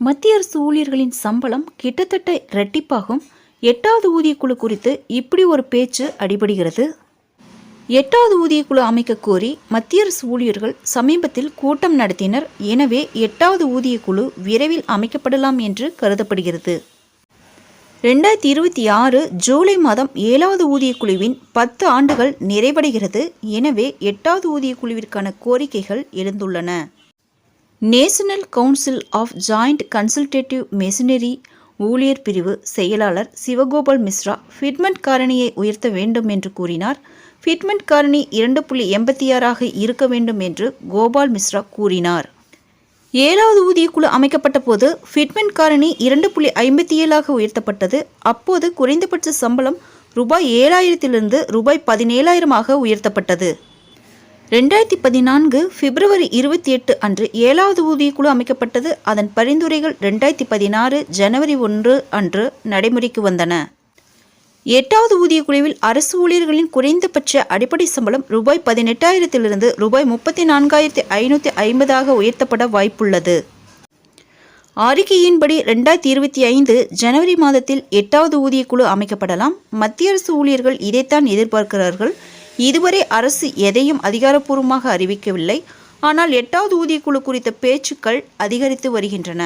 மத்திய அரசு ஊழியர்களின் சம்பளம் கிட்டத்தட்ட இரட்டிப்பாகும். 8வது ஊதியக்குழு குறித்து இப்படி ஒரு பேச்சு அடிபடுகிறது. 8வது ஊதியக்குழு அமைக்க கோரி மத்திய அரசு ஊழியர்கள் சமீபத்தில் கூட்டம் நடத்தினர். எனவே 8வது ஊதியக்குழு விரைவில் அமைக்கப்படலாம் என்று கருதப்படுகிறது. 2026 ஜூலை மாதம் 7வது ஊதியக்குழுவின் 10 ஆண்டுகள் நிறைவடைகிறது. எனவே 8வது ஊதியக்குழுவிற்கான கோரிக்கைகள் எழுந்துள்ளன. National council of joint consultative machinery ஊழியர் பிரிவு செயலாளர் சிவகோபால் மிஸ்ரா ஃபிட்மெண்ட் காரணியை உயர்த்த வேண்டும் என்று கூறினார். ஃபிட்மெண்ட் காரணி 2.86 இருக்க வேண்டும் என்று கோபால் மிஸ்ரா கூறினார். 7வது ஊதியக்குழு அமைக்கப்பட்ட போது ஃபிட்மெண்ட் காரணி 2.57 உயர்த்தப்பட்டது. அப்போது குறைந்தபட்ச சம்பளம் ரூபாய் 7,000 ரூபாய் 17,000 உயர்த்தப்பட்டது. 2014 பிப்ரவரி 28 அன்று 7வது ஊதியக்குழு அமைக்கப்பட்டது. அதன் பரிந்துரைகள் 2016 ஜனவரி 1 அன்று நடைமுறைக்கு வந்தன. 8வது ஊதியக்குழுவில் அரசு ஊழியர்களின் குறைந்தபட்ச அடிப்படை சம்பளம் ரூபாய் 18,000 ரூபாய் 34,550 உயர்த்தப்பட வாய்ப்புள்ளது. அறிக்கையின்படி 2025 ஜனவரி மாதத்தில் 8வது ஊதியக்குழு அமைக்கப்படலாம். மத்திய அரசு ஊழியர்கள் இதைத்தான் எதிர்பார்க்கிறார்கள். இதுவரை அரசு எதையும் அதிகாரப்பூர்வமாக அறிவிக்கவில்லை. ஆனால் 8வது ஊதியக்குழு குறித்த பேச்சுக்கள் அதிகரித்து வருகின்றன.